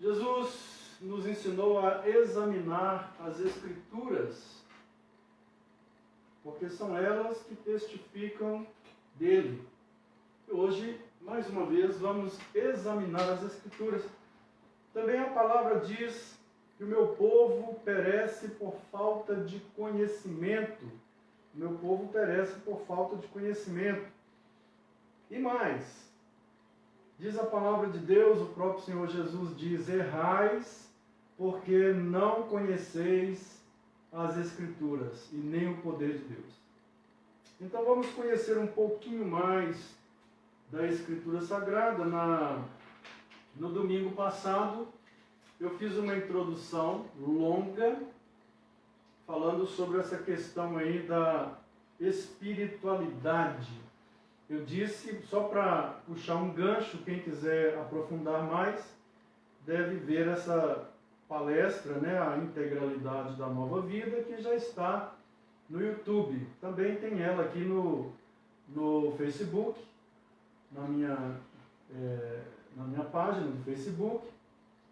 Jesus nos ensinou a examinar as Escrituras, porque são elas que testificam dele. E hoje, mais uma vez, vamos examinar as Escrituras. Também a palavra diz que o meu povo perece por falta de conhecimento. O meu povo perece por falta de conhecimento. E mais, diz a palavra de Deus, o próprio Senhor Jesus diz: errais porque não conheceis as Escrituras e nem o poder de Deus. Então vamos conhecer um pouquinho mais da Escritura Sagrada. No domingo passado eu fiz uma introdução longa falando sobre essa questão aí da espiritualidade. Eu disse, só para puxar um gancho, quem quiser aprofundar mais, deve ver essa palestra, né, a integralidade da nova vida, que já está no YouTube. Também tem ela aqui no Facebook, na minha página do Facebook.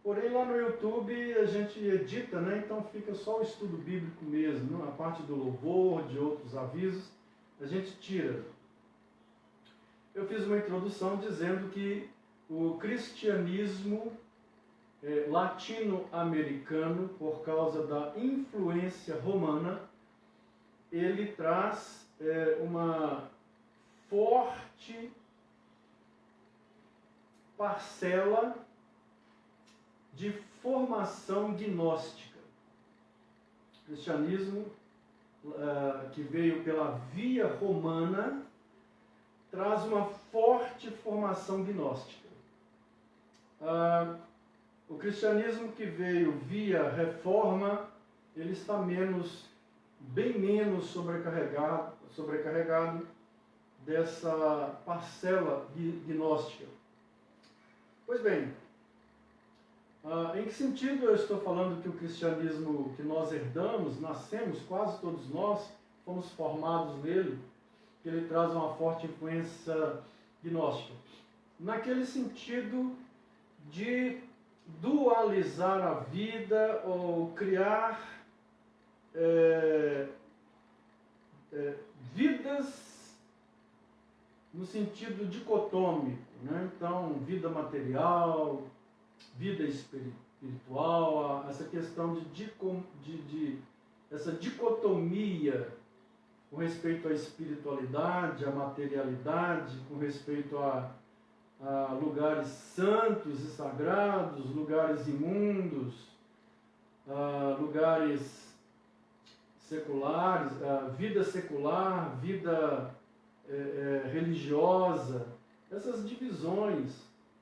Porém, lá no YouTube a gente edita, né, então fica só o estudo bíblico mesmo, a parte do louvor, de outros avisos, a gente tira. Eu fiz uma introdução dizendo que o cristianismo latino-americano, por causa da influência romana, ele traz uma forte parcela de formação gnóstica. O cristianismo que veio pela via romana traz uma forte formação gnóstica. O cristianismo que veio via reforma, ele está bem menos sobrecarregado dessa parcela gnóstica. Pois bem, em que sentido eu estou falando que o cristianismo que nós herdamos, nascemos, quase todos nós, fomos formados nele, que ele traz uma forte influência gnóstica? Naquele sentido de dualizar a vida ou criar vidas no sentido dicotômico, né? Então, vida material, vida espiritual, essa questão essa dicotomia com respeito à espiritualidade, à materialidade, com respeito a lugares santos e sagrados, lugares imundos, lugares seculares, vida secular, vida religiosa, essas divisões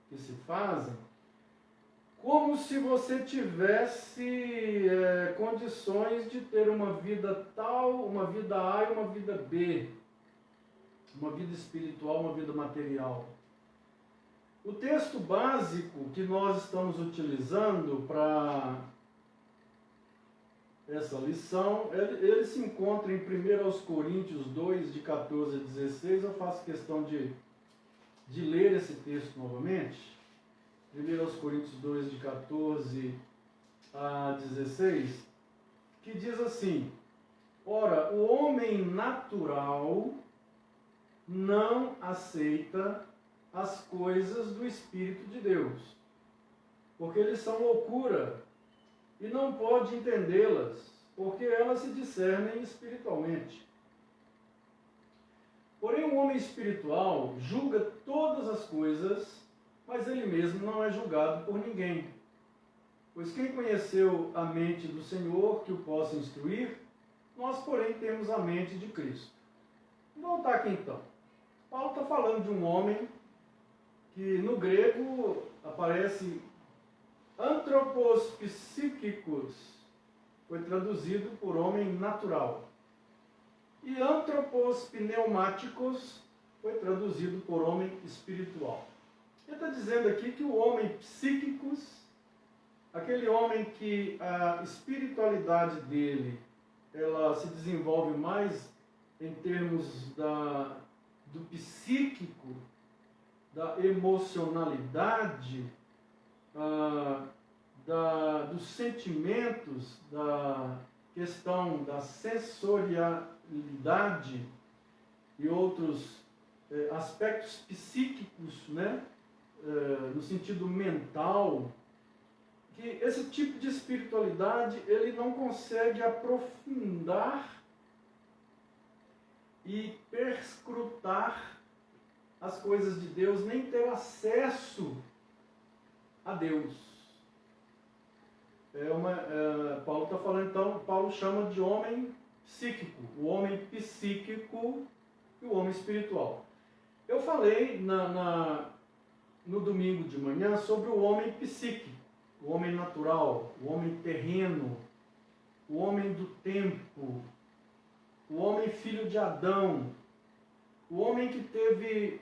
que se fazem, como se você tivesse condições de ter uma vida tal, uma vida A e uma vida B, uma vida espiritual, uma vida material. O texto básico que nós estamos utilizando para essa lição, ele se encontra em 1 Coríntios 2, de 14 a 16. Eu faço questão de ler esse texto novamente. 1 Coríntios 2, de 14 a 16, que diz assim: ora, o homem natural não aceita as coisas do Espírito de Deus, porque eles são loucura, e não pode entendê-las, porque elas se discernem espiritualmente. Porém, o homem espiritual julga todas as coisas, mas ele mesmo não é julgado por ninguém. Pois quem conheceu a mente do Senhor que o possa instruir? Nós, porém, temos a mente de Cristo. Vamos voltar aqui então. Paulo está falando de um homem que no grego aparece antropos psíquicos, foi traduzido por homem natural. E antropos pneumáticos foi traduzido por homem espiritual. Ele está dizendo aqui que o homem psíquicos aquele homem que a espiritualidade dele, ela se desenvolve mais em termos do psíquico, da emocionalidade, dos sentimentos, da questão da sensorialidade e outros aspectos psíquicos, né? No sentido mental, que esse tipo de espiritualidade ele não consegue aprofundar e perscrutar as coisas de Deus, nem ter acesso a Deus. Paulo está falando, então, Paulo chama de homem psíquico, o homem psíquico e o homem espiritual. Eu falei no domingo de manhã sobre o homem psíquico, o homem natural, o homem terreno, o homem do tempo, o homem filho de Adão, o homem que teve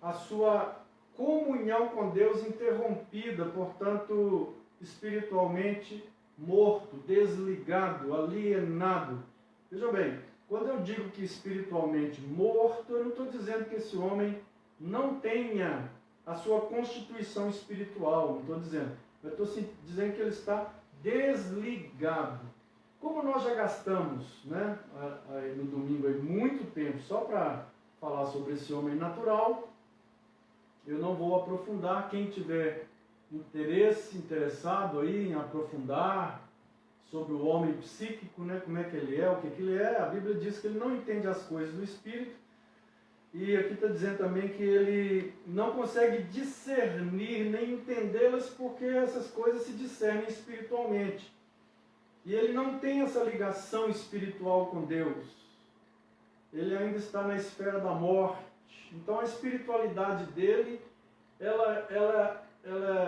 a sua comunhão com Deus interrompida, portanto, espiritualmente morto, desligado, alienado. Veja bem, quando eu digo que espiritualmente morto, eu não estou dizendo que esse homem não tenha a sua constituição espiritual, não estou dizendo. Eu estou dizendo que ele está desligado. Como nós já gastamos, né, no domingo muito tempo só para falar sobre esse homem natural, eu não vou aprofundar. Quem tiver interessado aí em aprofundar sobre o homem psíquico, né, como é que ele é, o que ele é, a Bíblia diz que ele não entende as coisas do Espírito, e aqui está dizendo também que ele não consegue discernir nem entendê-las, porque essas coisas se discernem espiritualmente. E ele não tem essa ligação espiritual com Deus. Ele ainda está na esfera da morte. Então a espiritualidade dele, ela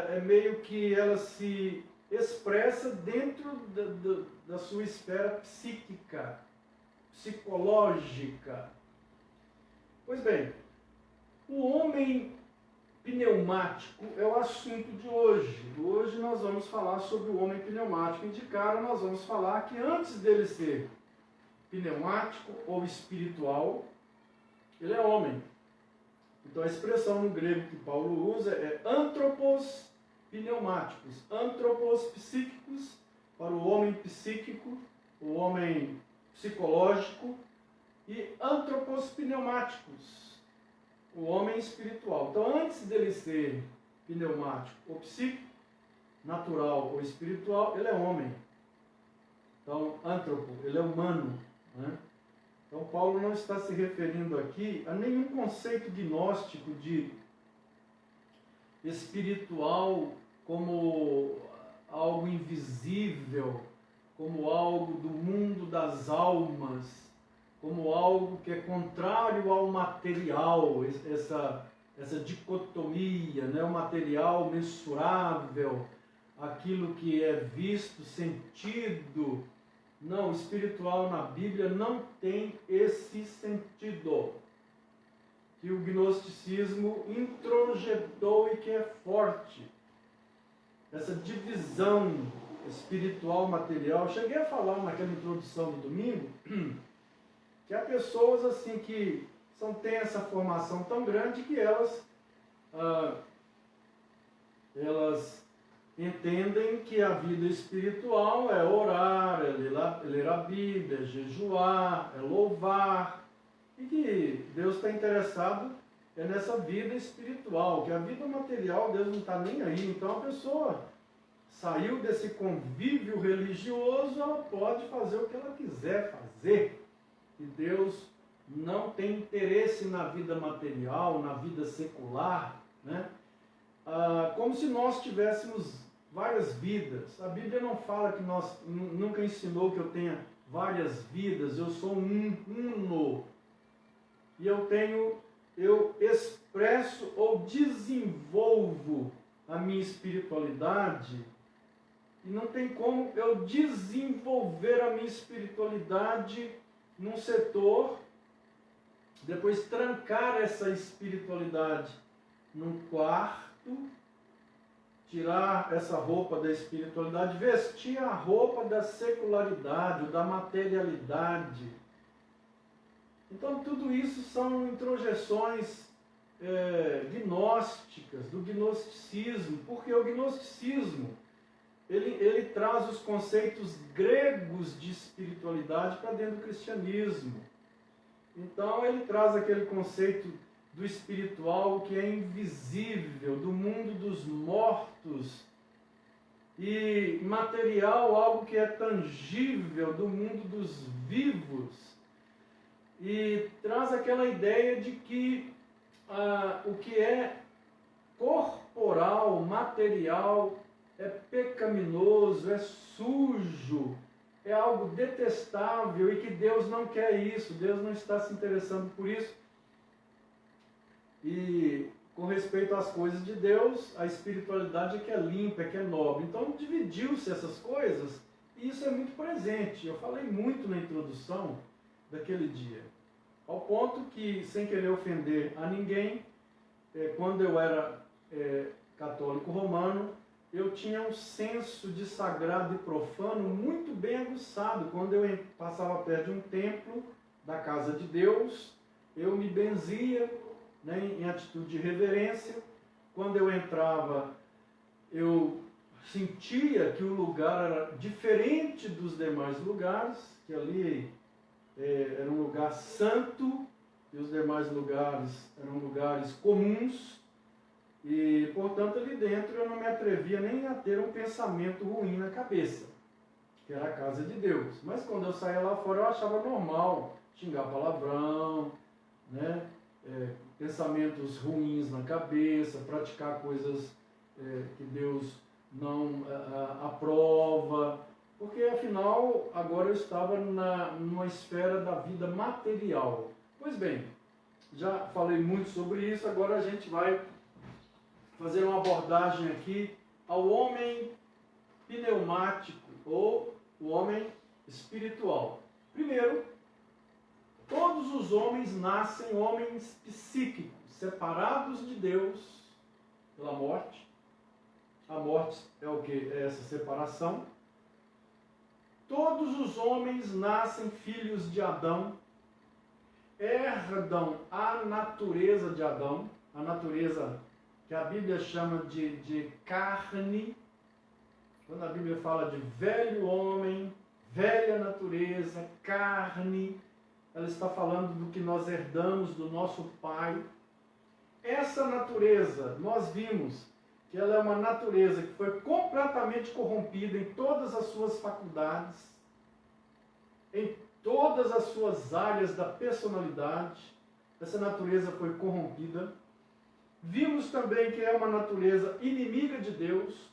é meio que ela se expressa dentro da sua esfera psíquica, psicológica. Pois bem, o homem pneumático é o assunto de hoje. Hoje nós vamos falar sobre o homem pneumático. De cara nós vamos falar que antes dele ser pneumático ou espiritual, ele é homem. Então a expressão no grego que Paulo usa é antropos pneumáticos, antropos psíquicos, para o homem psíquico, o homem psicológico, e antropos pneumáticos, o homem espiritual. Então antes dele ser pneumático ou psíquico, natural ou espiritual, ele é homem. Então antropo, ele é humano, né? Então Paulo não está se referindo aqui a nenhum conceito gnóstico de espiritual como algo invisível, como algo do mundo das almas, como algo que é contrário ao material, essa dicotomia, né? O material mensurável, aquilo que é visto, sentido. Não, o espiritual na Bíblia não tem esse sentido que o gnosticismo introjetou e que é forte. Essa divisão espiritual, material. Eu cheguei a falar naquela introdução do domingo que há pessoas assim que têm essa formação tão grande que elas entendem que a vida espiritual é orar, é ler a Bíblia, é jejuar, é louvar, e que Deus está interessado nessa vida espiritual, que a vida material Deus não está nem aí. Então a pessoa saiu desse convívio religioso, ela pode fazer o que ela quiser fazer. E Deus não tem interesse na vida material, na vida secular, né? Como se nós tivéssemos várias vidas. A Bíblia não fala que nunca ensinou que eu tenha várias vidas, eu sou uno. E eu expresso ou desenvolvo a minha espiritualidade, e não tem como eu desenvolver a minha espiritualidade num setor, depois trancar essa espiritualidade num quarto, tirar essa roupa da espiritualidade, vestir a roupa da secularidade, da materialidade. Então tudo isso são introjeções gnósticas, do gnosticismo, porque o gnosticismo ele traz os conceitos gregos de espiritualidade para dentro do cristianismo. Então ele traz aquele conceito do espiritual que é invisível, do mundo dos mortos, e material, algo que é tangível, do mundo dos vivos. E traz aquela ideia de que o que é corporal, material, é pecaminoso, é sujo, é algo detestável e que Deus não quer isso, Deus não está se interessando por isso. E com respeito às coisas de Deus, a espiritualidade é que é limpa, é que é nobre. Então dividiu-se essas coisas e isso é muito presente. Eu falei muito na introdução daquele dia, ao ponto que, sem querer ofender a ninguém, quando eu era católico romano, eu tinha um senso de sagrado e profano muito bem aguçado. Quando eu passava perto de um templo da casa de Deus, eu me benzia, né, em atitude de reverência. Quando eu entrava, eu sentia que o lugar era diferente dos demais lugares, que ali era um lugar santo e os demais lugares eram lugares comuns. E, portanto, ali dentro eu não me atrevia nem a ter um pensamento ruim na cabeça, que era a casa de Deus. Mas quando eu saía lá fora eu achava normal xingar palavrão, né? Pensamentos ruins na cabeça, praticar coisas que Deus não aprova, porque afinal agora eu estava numa esfera da vida material. Pois bem, já falei muito sobre isso, agora a gente vai fazer uma abordagem aqui ao homem pneumático ou o homem espiritual. Primeiro, todos os homens nascem homens psíquicos, separados de Deus pela morte. A morte é o que? É essa separação. Todos os homens nascem filhos de Adão, herdam a natureza de Adão, a natureza que a Bíblia chama de carne. Quando a Bíblia fala de velho homem, velha natureza, carne, ela está falando do que nós herdamos do nosso pai. Essa natureza, nós vimos que ela é uma natureza que foi completamente corrompida em todas as suas faculdades, em todas as suas áreas da personalidade. Essa natureza foi corrompida. Vimos também que é uma natureza inimiga de Deus.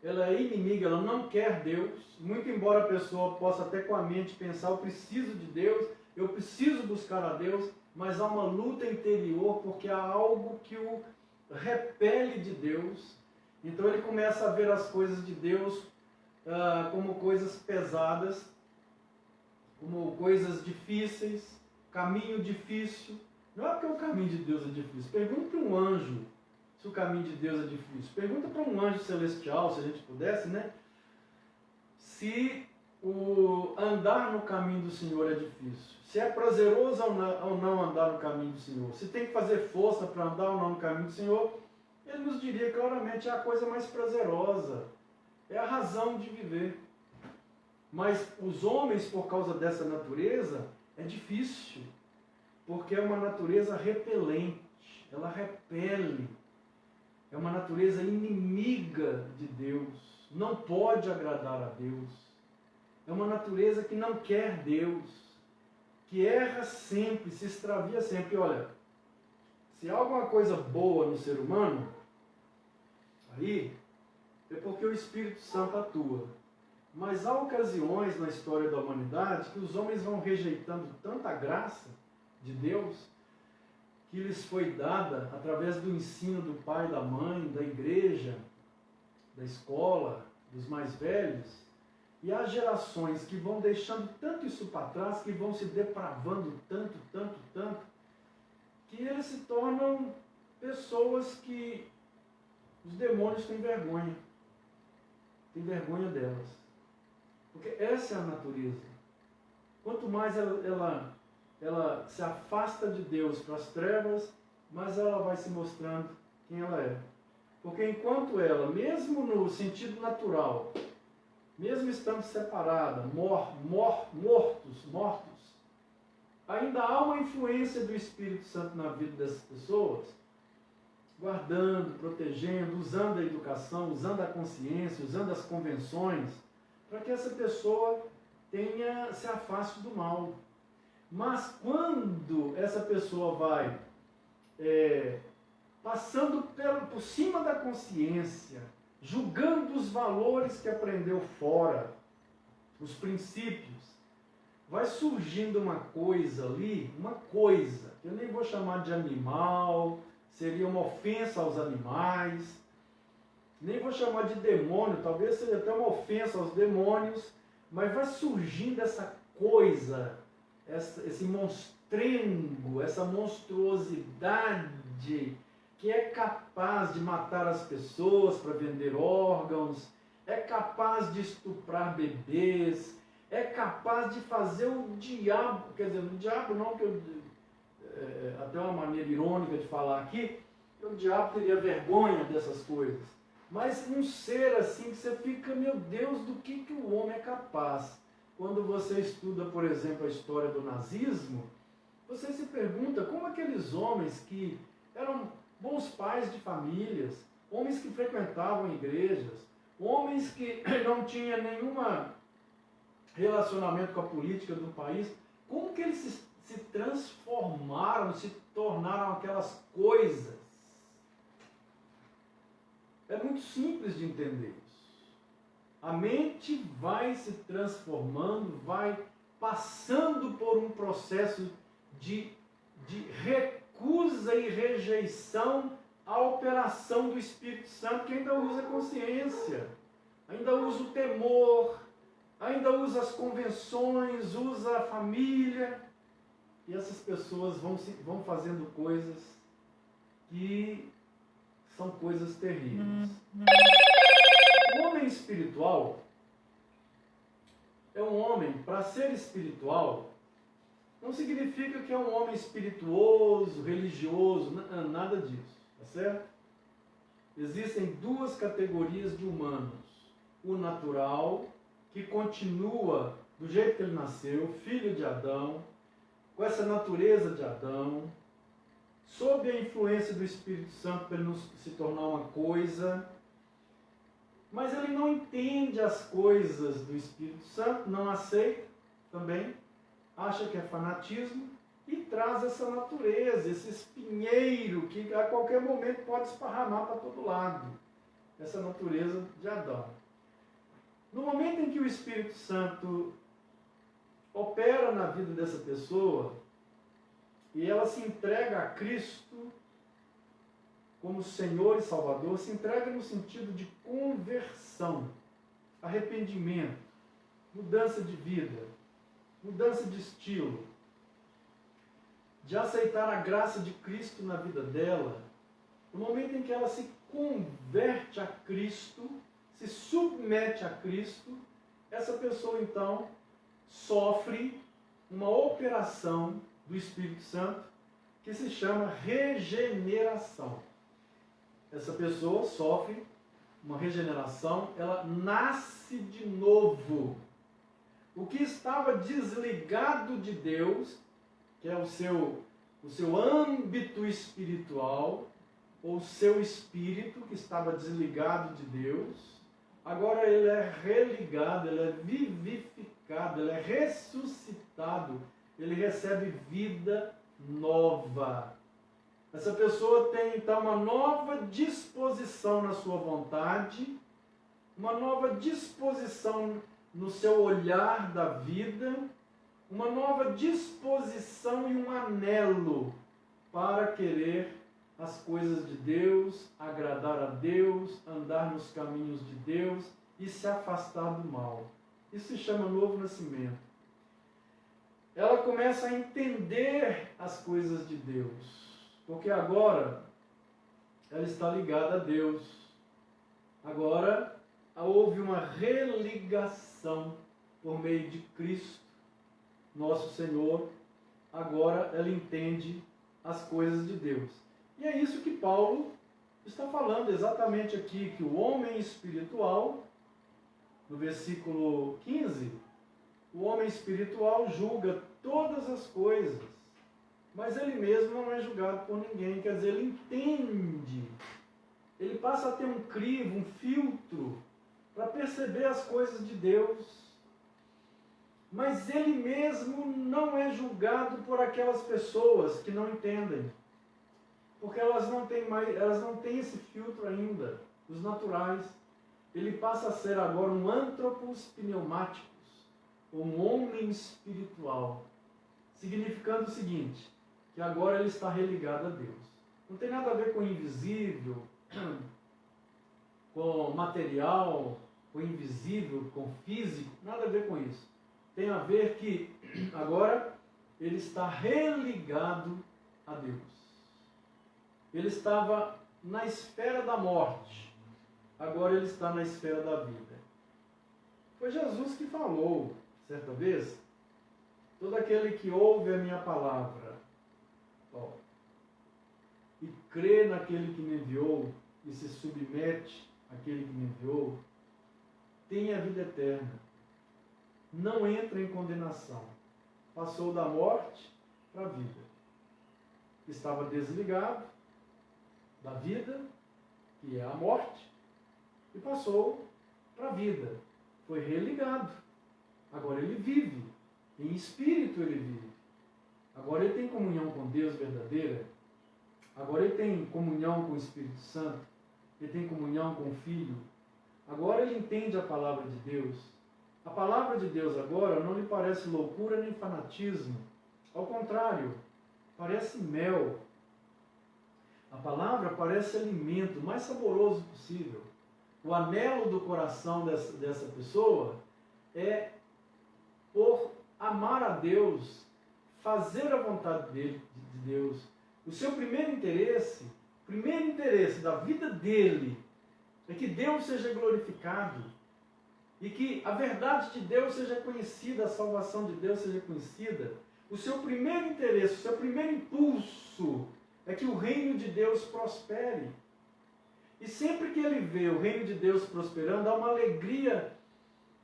Ela é inimiga, ela não quer Deus. Muito embora a pessoa possa até com a mente pensar, eu preciso de Deus, eu preciso buscar a Deus, mas há uma luta interior porque há algo que o repele de Deus. Então ele começa a ver as coisas de Deus como coisas pesadas, como coisas difíceis, caminho difícil. Não é porque o caminho de Deus é difícil. Pergunta para um anjo se o caminho de Deus é difícil. Pergunta para um anjo celestial, se a gente pudesse, né? Se o andar no caminho do Senhor é difícil. Se é prazeroso ou não andar no caminho do Senhor. Se tem que fazer força para andar ou não no caminho do Senhor. Ele nos diria claramente, é a coisa mais prazerosa. É a razão de viver. Mas os homens, por causa dessa natureza, é difícil. Porque é uma natureza repelente, ela repele, é uma natureza inimiga de Deus, não pode agradar a Deus, é uma natureza que não quer Deus, que erra sempre, se extravia sempre. Olha, se há alguma coisa boa no ser humano, aí é porque o Espírito Santo atua. Mas há ocasiões na história da humanidade que os homens vão rejeitando tanta graça de Deus, que lhes foi dada através do ensino do pai, da mãe, da igreja, da escola, dos mais velhos, e há gerações que vão deixando tanto isso para trás, que vão se depravando tanto, que eles se tornam pessoas que Os demônios têm vergonha. Têm vergonha delas. Porque essa é a natureza. Quanto mais ela se afasta de Deus para as trevas, mais ela vai se mostrando quem ela é. Porque enquanto ela, mesmo no sentido natural, mesmo estando separada, mortos, ainda há uma influência do Espírito Santo na vida dessas pessoas, guardando, protegendo, usando a educação, usando a consciência, usando as convenções, para que essa pessoa se afaste do mal. Mas quando essa pessoa vai passando por cima da consciência, julgando os valores que aprendeu fora, os princípios, vai surgindo uma coisa ali, que eu nem vou chamar de animal, seria uma ofensa aos animais, nem vou chamar de demônio, talvez seja até uma ofensa aos demônios, mas vai surgindo essa coisa, esse monstrengo, essa monstruosidade que é capaz de matar as pessoas para vender órgãos, é capaz de estuprar bebês, é capaz de fazer o diabo, quer dizer, o diabo não, que até uma maneira irônica de falar aqui, que o diabo teria vergonha dessas coisas, mas um ser assim que você fica, meu Deus, do que o homem é capaz. Quando você estuda, por exemplo, a história do nazismo, você se pergunta como aqueles homens que eram bons pais de famílias, homens que frequentavam igrejas, homens que não tinham nenhum relacionamento com a política do país, como que eles se transformaram, se tornaram aquelas coisas? É muito simples de entender isso. A mente vai se transformando, vai passando por um processo de recusa e rejeição à operação do Espírito Santo, que ainda usa a consciência, ainda usa o temor, ainda usa as convenções, usa a família. E essas pessoas vão fazendo coisas que são coisas terríveis. O homem espiritual é um homem, para ser espiritual, não significa que é um homem espirituoso, religioso, nada disso, tá certo? Existem duas categorias de humanos. O natural, que continua do jeito que ele nasceu, filho de Adão, com essa natureza de Adão, sob a influência do Espírito Santo para ele não se tornar uma coisa, mas ele não entende as coisas do Espírito Santo, não aceita também, acha que é fanatismo e traz essa natureza, esse espinheiro que a qualquer momento pode esparramar para todo lado, essa natureza de Adão. No momento em que o Espírito Santo opera na vida dessa pessoa e ela se entrega a Cristo como Senhor e Salvador, se entrega no sentido de conversão, arrependimento, mudança de vida, mudança de estilo, de aceitar a graça de Cristo na vida dela, no momento em que ela se converte a Cristo, se submete a Cristo, essa pessoa então sofre uma operação do Espírito Santo que se chama regeneração. Essa pessoa sofre uma regeneração, ela nasce de novo. O que estava desligado de Deus, que é o seu âmbito espiritual, ou o seu espírito que estava desligado de Deus, agora ele é religado, ele é vivificado, ele é ressuscitado, ele recebe vida nova. Essa pessoa tem então uma nova disposição na sua vontade, uma nova disposição no seu olhar da vida, uma nova disposição e um anelo para querer as coisas de Deus, agradar a Deus, andar nos caminhos de Deus e se afastar do mal. Isso se chama novo nascimento. Ela começa a entender as coisas de Deus, porque agora ela está ligada a Deus. Agora, houve uma religação por meio de Cristo, nosso Senhor. Agora ela entende as coisas de Deus. E é isso que Paulo está falando exatamente aqui, que o homem espiritual, no versículo 15, o homem espiritual julga todas as coisas, mas ele mesmo não é julgado por ninguém, quer dizer, ele entende, ele passa a ter um crivo, um filtro, para perceber as coisas de Deus, mas ele mesmo não é julgado por aquelas pessoas que não entendem, porque elas não têm esse filtro ainda, os naturais. Ele passa a ser agora um antropos pneumáticos, um homem espiritual, significando o seguinte, que agora ele está religado a Deus. Não tem nada a ver com o invisível, com material, com invisível, com físico, nada a ver com isso. Tem a ver que agora ele está religado a Deus. Ele estava na esfera da morte, agora ele está na esfera da vida. Foi Jesus que falou, certa vez, todo aquele que ouve a minha palavra e crê naquele que me enviou e se submete àquele que me enviou, tem a vida eterna. Não entra em condenação. Passou da morte para a vida. Estava desligado da vida, que é a morte, e passou para a vida. Foi religado. Agora ele vive. Em espírito ele vive. Agora ele tem comunhão com Deus verdadeira. Agora ele tem comunhão com o Espírito Santo. Ele tem comunhão com o Filho. Agora ele entende a palavra de Deus. A palavra de Deus agora não lhe parece loucura nem fanatismo. Ao contrário, parece mel. A palavra parece alimento, o mais saboroso possível. O anelo do coração dessa pessoa é por amar a Deus, fazer a vontade de Deus. O seu primeiro interesse da vida dele é que Deus seja glorificado e que a verdade de Deus seja conhecida, a salvação de Deus seja conhecida. O seu primeiro interesse, o seu primeiro impulso é que o reino de Deus prospere. E sempre que ele vê o reino de Deus prosperando, há uma alegria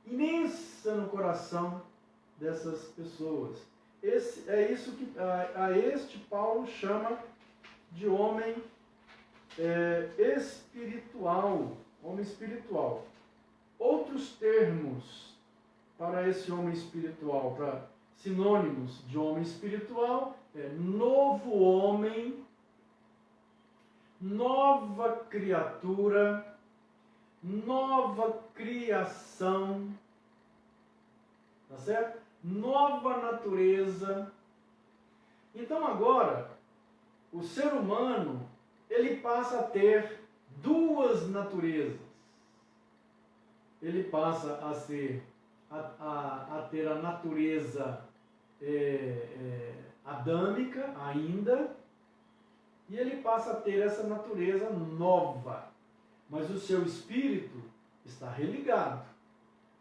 imensa no coração dessas pessoas. É isso que a este Paulo chama de homem espiritual. Homem espiritual. Outros termos para esse homem espiritual, para sinônimos de homem espiritual, é novo homem, nova criatura, nova criação, tá certo? Nova natureza. Então agora, o ser humano, ele passa a ter duas naturezas. Ele passa a ter a natureza adâmica ainda, e ele passa a ter essa natureza nova. Mas o seu espírito está religado,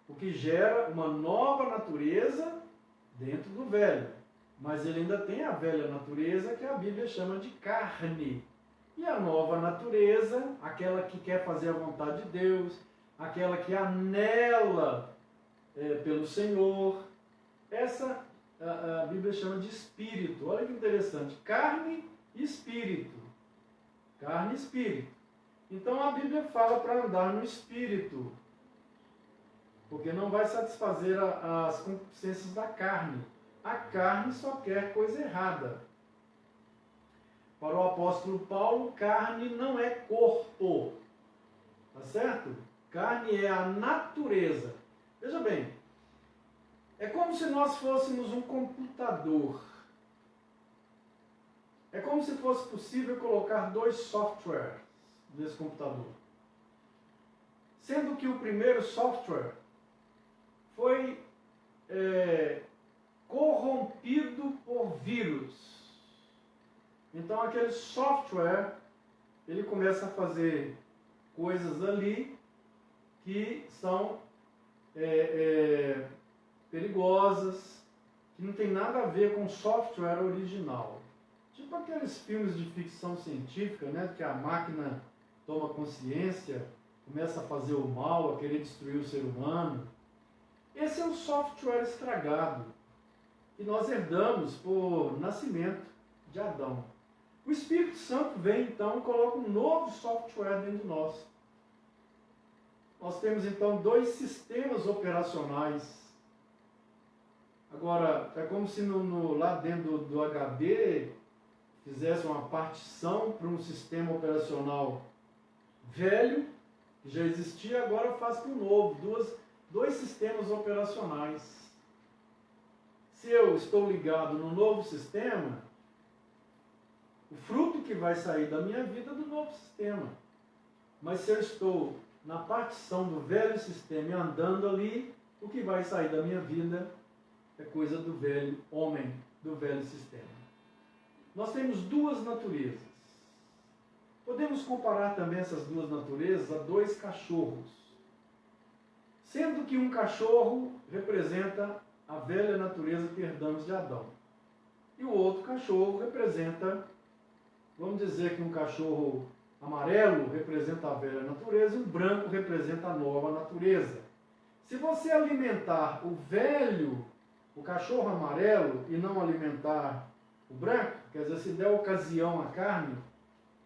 o que gera uma nova natureza dentro do velho. Mas ele ainda tem a velha natureza, que a Bíblia chama de carne. E a nova natureza, aquela que quer fazer a vontade de Deus, aquela que anela pelo Senhor, essa a Bíblia chama de espírito. Olha que interessante, carne e espírito. Carne e espírito. Então a Bíblia fala para andar no espírito, porque não vai satisfazer as concupiscências da carne. A carne só quer coisa errada. Para o apóstolo Paulo, carne não é corpo. Tá certo? Carne é a natureza. Veja bem, é como se nós fôssemos um computador. É como se fosse possível colocar dois softwares nesse computador. Sendo que o primeiro software foi corrompido por vírus. Então aquele software, ele começa a fazer coisas ali que são perigosas, que não tem nada a ver com o software original. Tipo aqueles filmes de ficção científica, né, que a máquina toma consciência, começa a fazer o mal, a querer destruir o ser humano. Esse é o software estragado, que nós herdamos por nascimento de Adão. O Espírito Santo vem então e coloca um novo software dentro de nós. Nós temos então 2 sistemas operacionais. Agora, é como se lá dentro do HD fizesse uma partição para um sistema operacional velho, que já existia, agora faz para um novo. 2 sistemas operacionais. Se eu estou ligado no novo sistema, o fruto que vai sair da minha vida é do novo sistema. Mas se eu estou na partição do velho sistema e andando ali, o que vai sair da minha vida é coisa do velho homem, do velho sistema. Nós temos 2 naturezas. Podemos comparar também essas 2 naturezas a 2 cachorros. Sendo que um cachorro representa a velha natureza que herdamos de Adão. E o outro cachorro representa, vamos dizer que um cachorro amarelo representa a velha natureza e um branco representa a nova natureza. Se você alimentar o cachorro amarelo e não alimentar o branco, quer dizer, se der ocasião à carne,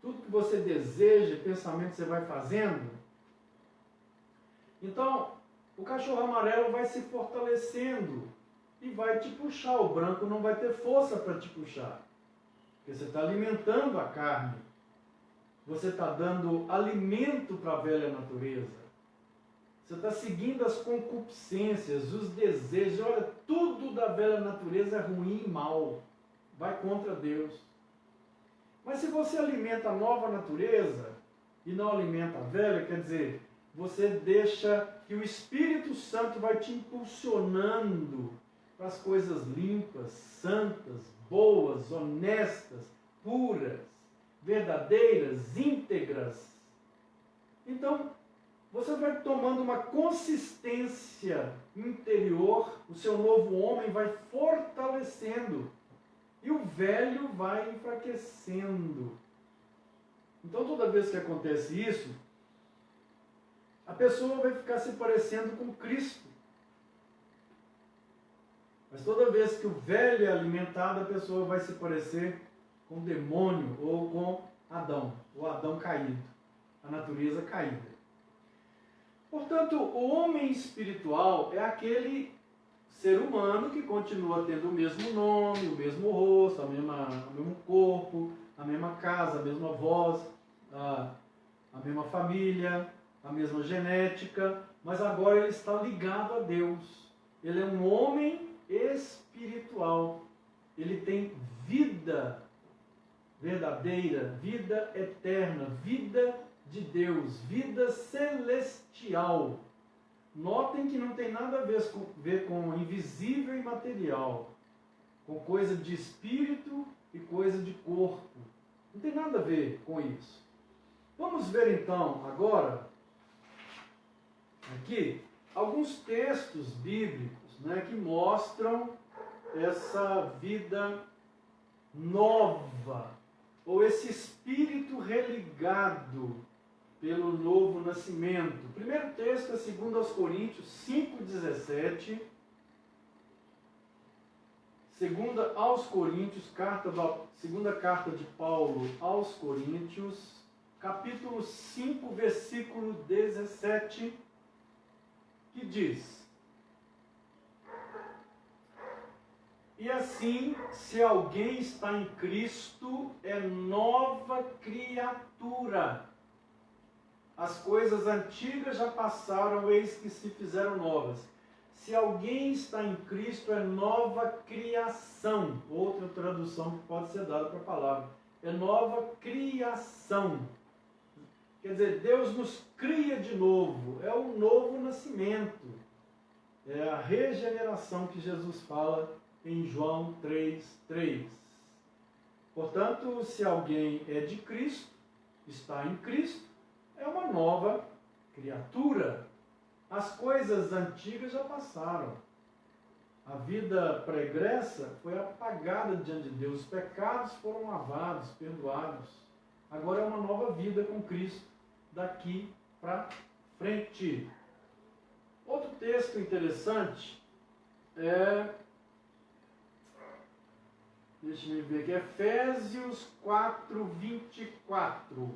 tudo que você deseja, pensamento que você vai fazendo, então o cachorro amarelo vai se fortalecendo e vai te puxar. O branco não vai ter força para te puxar, porque você está alimentando a carne. Você está dando alimento para a velha natureza. Você está seguindo as concupiscências, os desejos. Olha, tudo da velha natureza é ruim e mal. Vai contra Deus. Mas se você alimenta a nova natureza e não alimenta a velha, quer dizer, você deixa que o Espírito Santo vai te impulsionando para as coisas limpas, santas, boas, honestas, puras, verdadeiras, íntegras. Então, você vai tomando uma consistência interior, o seu novo homem vai fortalecendo e o velho vai enfraquecendo. Então, toda vez que acontece isso, a pessoa vai ficar se parecendo com Cristo. Mas toda vez que o velho é alimentado, a pessoa vai se parecer com o demônio ou com Adão, o Adão caído, a natureza caída. Portanto, o homem espiritual é aquele ser humano que continua tendo o mesmo nome, o mesmo rosto, o mesmo corpo, a mesma casa, a mesma voz, a mesma família, a mesma genética, mas agora ele está ligado a Deus. Ele é um homem espiritual. Ele tem vida verdadeira, vida eterna, vida de Deus, vida celestial. Notem que não tem nada a ver com invisível e material, com coisa de espírito e coisa de corpo. Não tem nada a ver com isso. Vamos ver então agora, aqui, alguns textos bíblicos, né, que mostram essa vida nova, ou esse espírito religado pelo novo nascimento. O primeiro texto é 2 Coríntios 5,17. 2 aos Coríntios, segunda carta de Paulo aos Coríntios, capítulo 5, versículo 17, que diz: E assim, se alguém está em Cristo, é nova criatura. As coisas antigas já passaram, eis que se fizeram novas. Se alguém está em Cristo, é nova criação. Outra tradução que pode ser dada para a palavra. É nova criação. Quer dizer, Deus nos cria de novo. É o novo nascimento. É a regeneração que Jesus fala em João 3:3. Portanto, se alguém é de Cristo, está em Cristo, é uma nova criatura. As coisas antigas já passaram. A vida pregressa foi apagada diante de Deus. Os pecados foram lavados, perdoados. Agora é uma nova vida com Cristo, daqui para frente. Outro texto interessante deixa eu ver aqui, Efésios 4:24.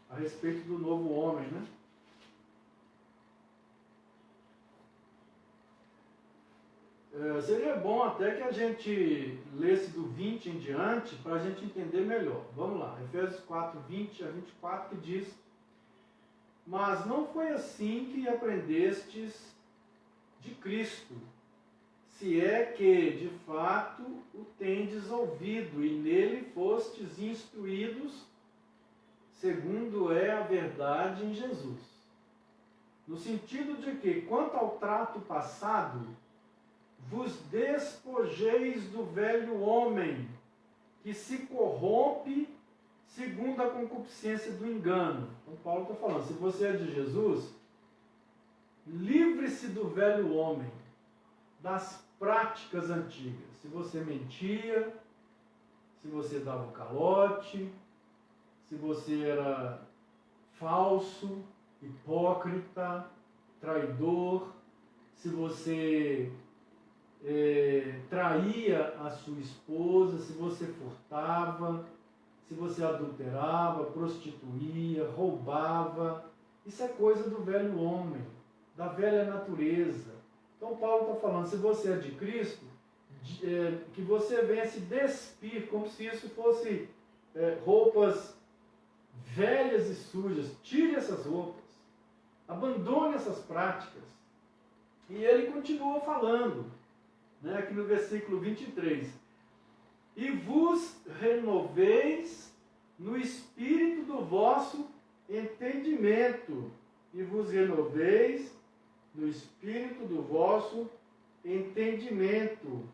A respeito do novo homem, né? Seria bom até que a gente lesse do 20 em diante para a gente entender melhor. Vamos lá, Efésios 4:20-24, que diz: Mas não foi assim que aprendestes de Cristo, se é que, de fato, o tendes ouvido, e nele fostes instruídos, segundo é a verdade em Jesus. No sentido de que, quanto ao trato passado, vos despojeis do velho homem, que se corrompe segundo a concupiscência do engano. Então Paulo está falando, se você é de Jesus, livre-se do velho homem, das práticas antigas. Se você mentia, se você dava um calote, se você era falso, hipócrita, traidor, se você traía a sua esposa, se você furtava, se você adulterava, prostituía, roubava. Isso é coisa do velho homem, da velha natureza. Então Paulo está falando, se você é de Cristo, que você venha se despir, como se isso fosse roupas velhas e sujas. Tire essas roupas, abandone essas práticas. E ele continua falando, né, aqui no versículo 23, e vos renoveis no espírito do vosso entendimento, e vos renoveis no espírito do vosso entendimento,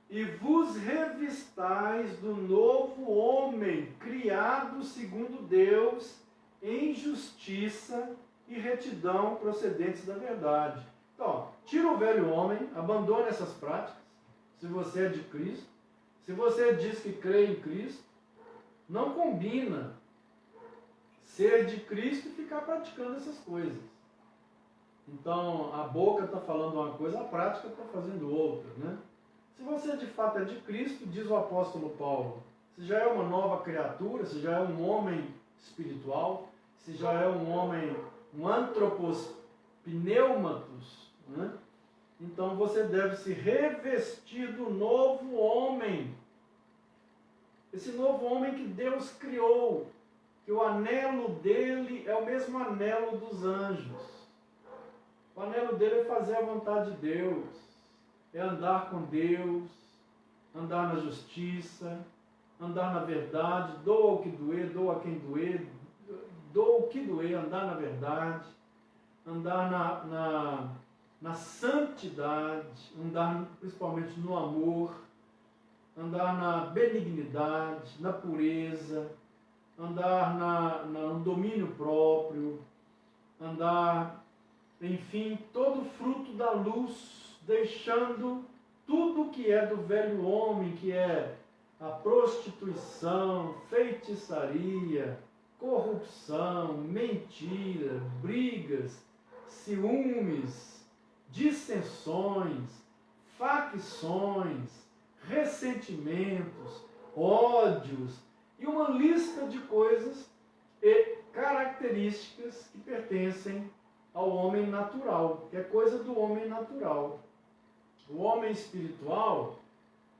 e vos revistais do novo homem, criado segundo Deus, em justiça e retidão procedentes da verdade. Então, tira o velho homem, abandone essas práticas, se você é de Cristo. Se você diz que crê em Cristo, não combina ser de Cristo e ficar praticando essas coisas. Então, a boca está falando uma coisa, a prática está fazendo outra, né? Se você de fato é de Cristo, diz o apóstolo Paulo, se já é uma nova criatura, se já é um homem espiritual, se já é um homem, um antropos pneumatos, né? Então você deve se revestir do novo homem. Esse novo homem que Deus criou, que o anelo dele é o mesmo anelo dos anjos. O anelo dele é fazer a vontade de Deus, é andar com Deus, andar na justiça, andar na verdade, doa o que doer, doa quem doer, doa o que doer, andar na verdade, andar na santidade, andar principalmente no amor, andar na benignidade, na pureza, andar no domínio próprio, andar, enfim, todo fruto da luz, deixando tudo que é do velho homem, que é a prostituição, feitiçaria, corrupção, mentira, brigas, ciúmes, dissensões, facções, ressentimentos, ódios e uma lista de coisas e características que pertencem ao homem natural, que é coisa do homem natural. O homem espiritual,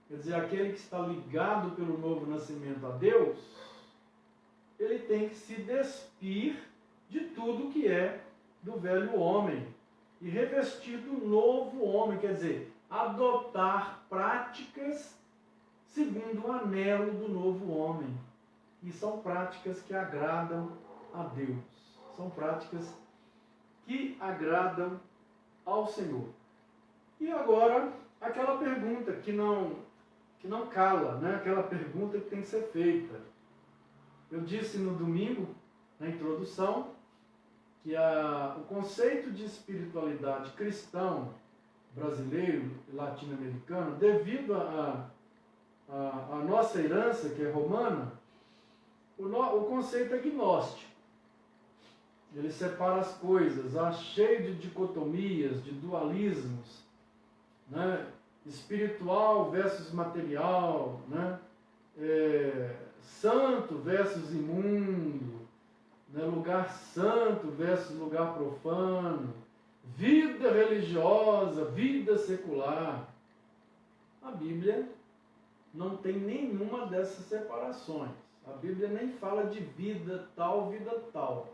quer dizer, aquele que está ligado pelo novo nascimento a Deus, ele tem que se despir de tudo que é do velho homem e revestir do novo homem, quer dizer, adotar práticas segundo o anelo do novo homem. E são práticas que agradam a Deus. São práticas que agradam ao Senhor. E agora, aquela pergunta que não cala, né? Aquela pergunta que tem que ser feita. Eu disse no domingo, na introdução, que o conceito de espiritualidade cristão brasileiro e latino-americano, devido à nossa herança, que é romana, o conceito é gnóstico. Ele separa as coisas, cheio de dicotomias, de dualismos, né? Espiritual versus material, né? Santo versus imundo, né? Lugar santo versus lugar profano, vida religiosa, vida secular. A Bíblia não tem nenhuma dessas separações. A Bíblia nem fala de vida tal, vida tal.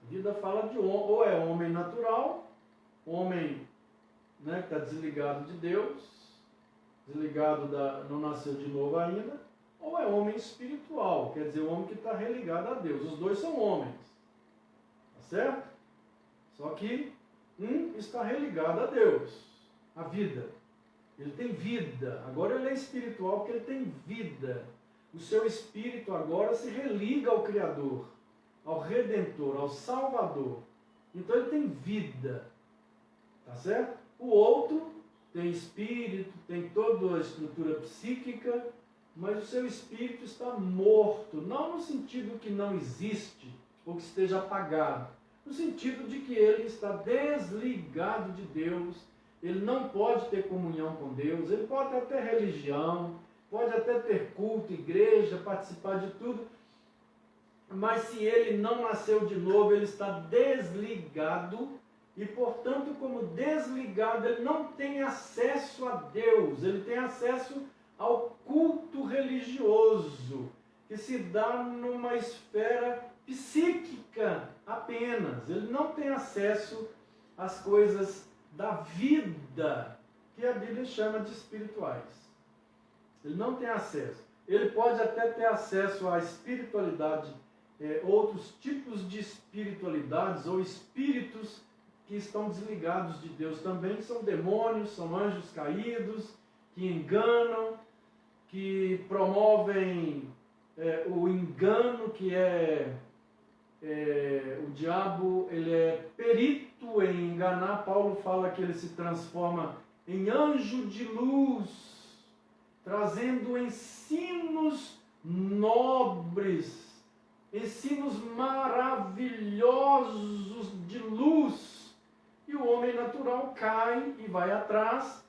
A vida fala de ou é homem natural, homem, né, que está desligado de Deus, desligado não nasceu de novo ainda, ou é homem espiritual, quer dizer, o homem que está religado a Deus. Os dois são homens, tá certo? Só que um está religado a Deus, a vida. Ele tem vida. Agora ele é espiritual porque ele tem vida. O seu espírito agora se religa ao Criador, ao Redentor, ao Salvador. Então ele tem vida. Tá certo? O outro tem espírito, tem toda a estrutura psíquica, mas o seu espírito está morto. Não no sentido que não existe ou que esteja apagado. No sentido de que ele está desligado de Deus. Ele não pode ter comunhão com Deus. Ele pode até ter religião, pode até ter culto, igreja, participar de tudo, mas se ele não nasceu de novo, ele está desligado e, portanto, como desligado, ele não tem acesso a Deus, ele tem acesso ao culto religioso, que se dá numa esfera psíquica apenas. Ele não tem acesso às coisas da vida, que a Bíblia chama de espirituais. Ele não tem acesso. Ele pode até ter acesso à espiritualidade, outros tipos de espiritualidades ou espíritos que estão desligados de Deus também, que são demônios, são anjos caídos, que enganam, que promovem o engano, que o diabo, ele é perito em enganar. Paulo fala que ele se transforma em anjo de luz, trazendo ensinos nobres, ensinos maravilhosos de luz. E o homem natural cai e vai atrás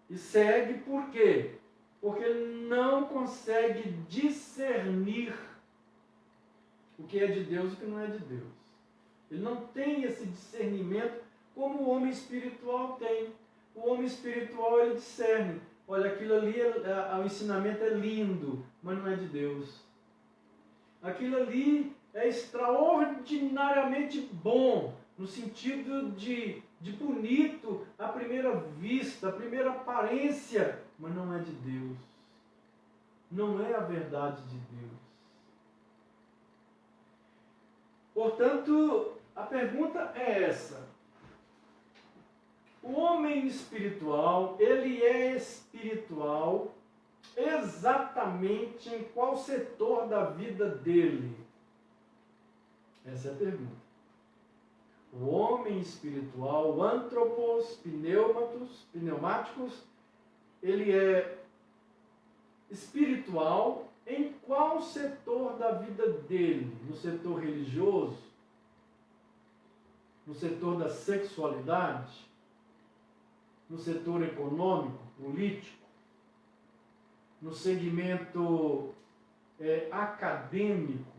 e segue. Por quê? Porque ele não consegue discernir o que é de Deus e o que não é de Deus. Ele não tem esse discernimento como o homem espiritual tem. O homem espiritual, ele discerne. Olha, aquilo ali, o ensinamento é lindo, mas não é de Deus. Aquilo ali é extraordinariamente bom, no sentido de bonito à primeira vista, à primeira aparência, mas não é de Deus. Não é a verdade de Deus. Portanto, a pergunta é essa. O homem espiritual, ele é espiritual exatamente em qual setor da vida dele? Essa é a pergunta. O homem espiritual, o antropos, pneumáticos, ele é espiritual em qual setor da vida dele? No setor religioso? No setor da sexualidade? No setor econômico, político? No segmento acadêmico?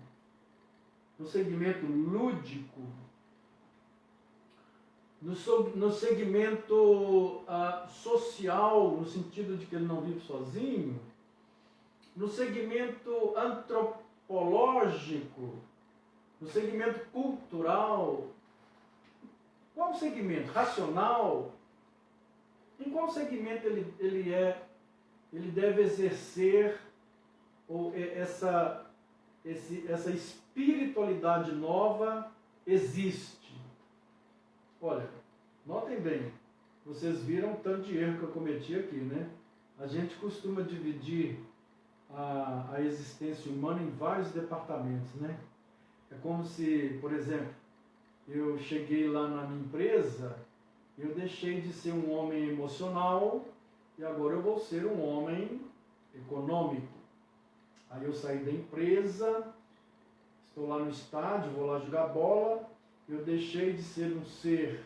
No segmento lúdico? No segmento social, no sentido de que ele não vive sozinho? No segmento antropológico? No segmento cultural? Qual segmento? Racional? Em qual segmento ele deve exercer essa espiritualidade nova existe? Olha, notem bem, vocês viram o tanto de erro que eu cometi aqui, né? A gente costuma dividir a existência humana em vários departamentos, né? É como se, por exemplo, eu cheguei lá na minha empresa, eu deixei de ser um homem emocional e agora eu vou ser um homem econômico. Aí eu saí da empresa, estou lá no estádio, vou lá jogar bola, eu deixei de ser um ser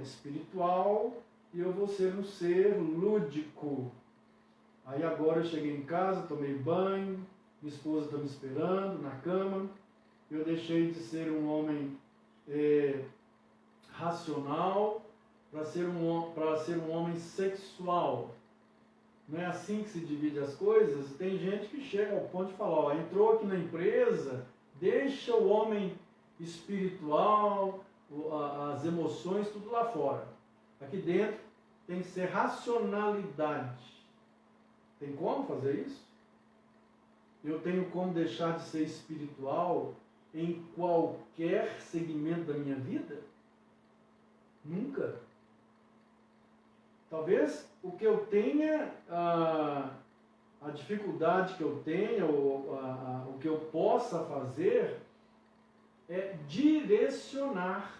espiritual e eu vou ser um ser lúdico. Aí agora eu cheguei em casa, tomei banho, minha esposa está me esperando na cama, eu deixei de ser um homem racional para ser um homem sexual. Não é assim que se divide as coisas? Tem gente que chega ao ponto de falar, ó, entrou aqui na empresa, deixa o homem espiritual, as emoções, tudo lá fora. Aqui dentro tem que ser racionalidade. Tem como fazer isso? Eu tenho como deixar de ser espiritual em qualquer segmento da minha vida? Nunca. Talvez o que eu tenha, a dificuldade que eu tenha, o que eu possa fazer é direcionar.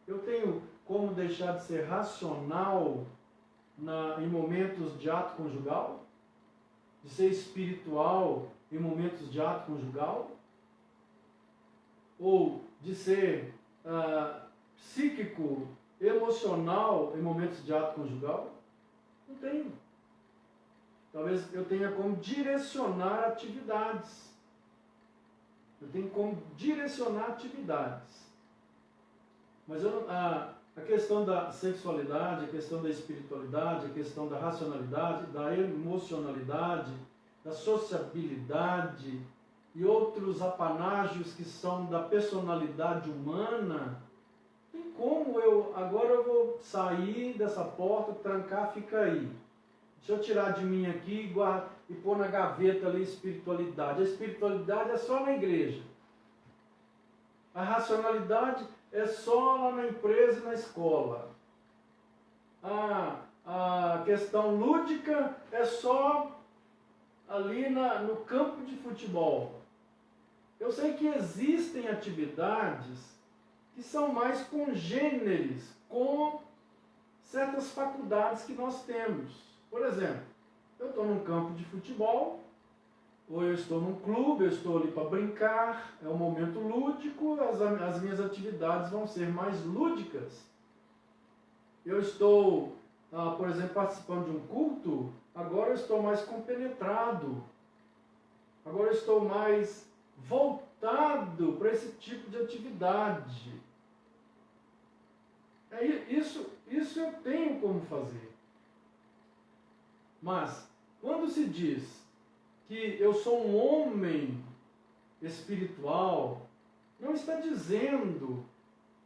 Eu tenho como deixar de ser racional em momentos de ato conjugal? De ser espiritual em momentos de ato conjugal? Ou de ser psíquico, emocional em momentos de ato conjugal? Não tenho. Talvez eu tenha como direcionar atividades. Eu tenho como direcionar atividades. Mas a questão da sexualidade, a questão da espiritualidade, a questão da racionalidade, da emocionalidade, da sociabilidade e outros apanágios que são da personalidade humana, tem como agora eu vou sair dessa porta, trancar, fica aí. Deixa eu tirar de mim aqui e pôr na gaveta ali espiritualidade. A espiritualidade é só na igreja. A racionalidade é só lá na empresa e na escola. A questão lúdica é só ali no campo de futebol. Eu sei que existem atividades que são mais congêneres com certas faculdades que nós temos. Por exemplo, eu estou num campo de futebol, ou eu estou num clube, eu estou ali para brincar, é um momento lúdico, as minhas atividades vão ser mais lúdicas. Eu estou, por exemplo, participando de um culto, agora eu estou mais compenetrado, agora eu estou mais voltado para esse tipo de atividade. Isso eu tenho como fazer. Mas, quando se diz que eu sou um homem espiritual, não está dizendo,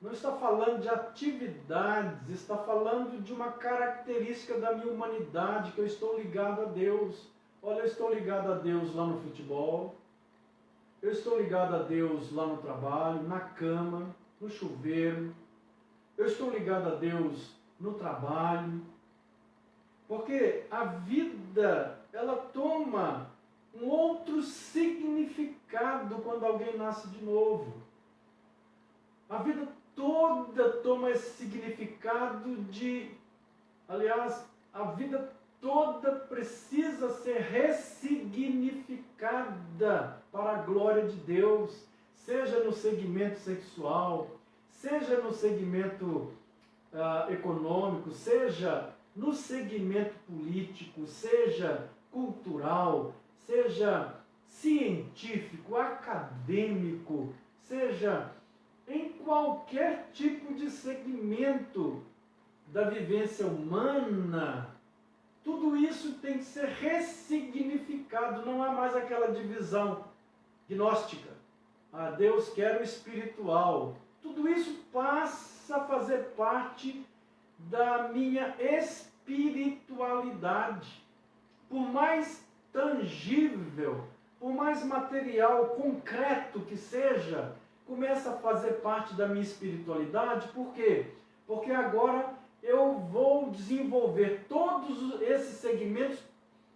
não está falando de atividades, está falando de uma característica da minha humanidade, que eu estou ligado a Deus. Olha, eu estou ligado a Deus lá no futebol, eu estou ligado a Deus lá no trabalho, na cama, no chuveiro, eu estou ligado a Deus no trabalho, porque a vida, ela toma um outro significado quando alguém nasce de novo. A vida toda toma esse significado aliás, a vida toda precisa ser ressignificada para a glória de Deus, seja no segmento sexual, seja no segmento econômico, seja no segmento político, seja cultural, seja científico, acadêmico, seja em qualquer tipo de segmento da vivência humana, tudo isso tem que ser ressignificado. Não há mais aquela divisão gnóstica. Deus quer o espiritual. Tudo isso passa a fazer parte da minha espiritualidade. Por mais tangível, por mais material, concreto que seja, começa a fazer parte da minha espiritualidade. Por quê? Porque agora eu vou desenvolver todos esses segmentos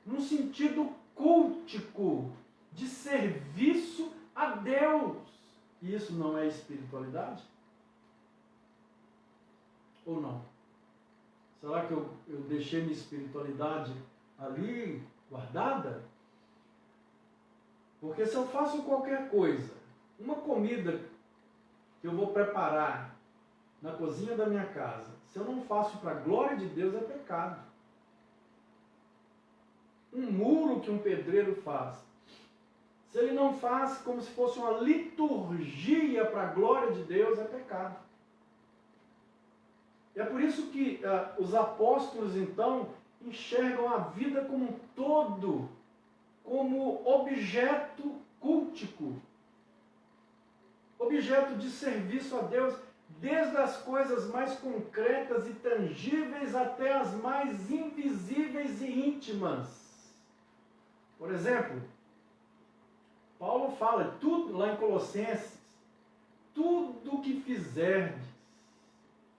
num sentido cultico, de serviço a Deus. E isso não é espiritualidade? ou não? Será que eu deixei minha espiritualidade ali guardada? Porque se eu faço qualquer coisa, uma comida que eu vou preparar na cozinha da minha casa, se eu não faço para a glória de Deus, é pecado. Um muro que um pedreiro faz, se ele não faz como se fosse uma liturgia para a glória de Deus, é pecado. E é por isso que os apóstolos, então, enxergam a vida como um todo, como objeto cultico, objeto de serviço a Deus, desde as coisas mais concretas e tangíveis até as mais invisíveis e íntimas. Por exemplo, Paulo fala, tudo lá em Colossenses, tudo que fizerdes,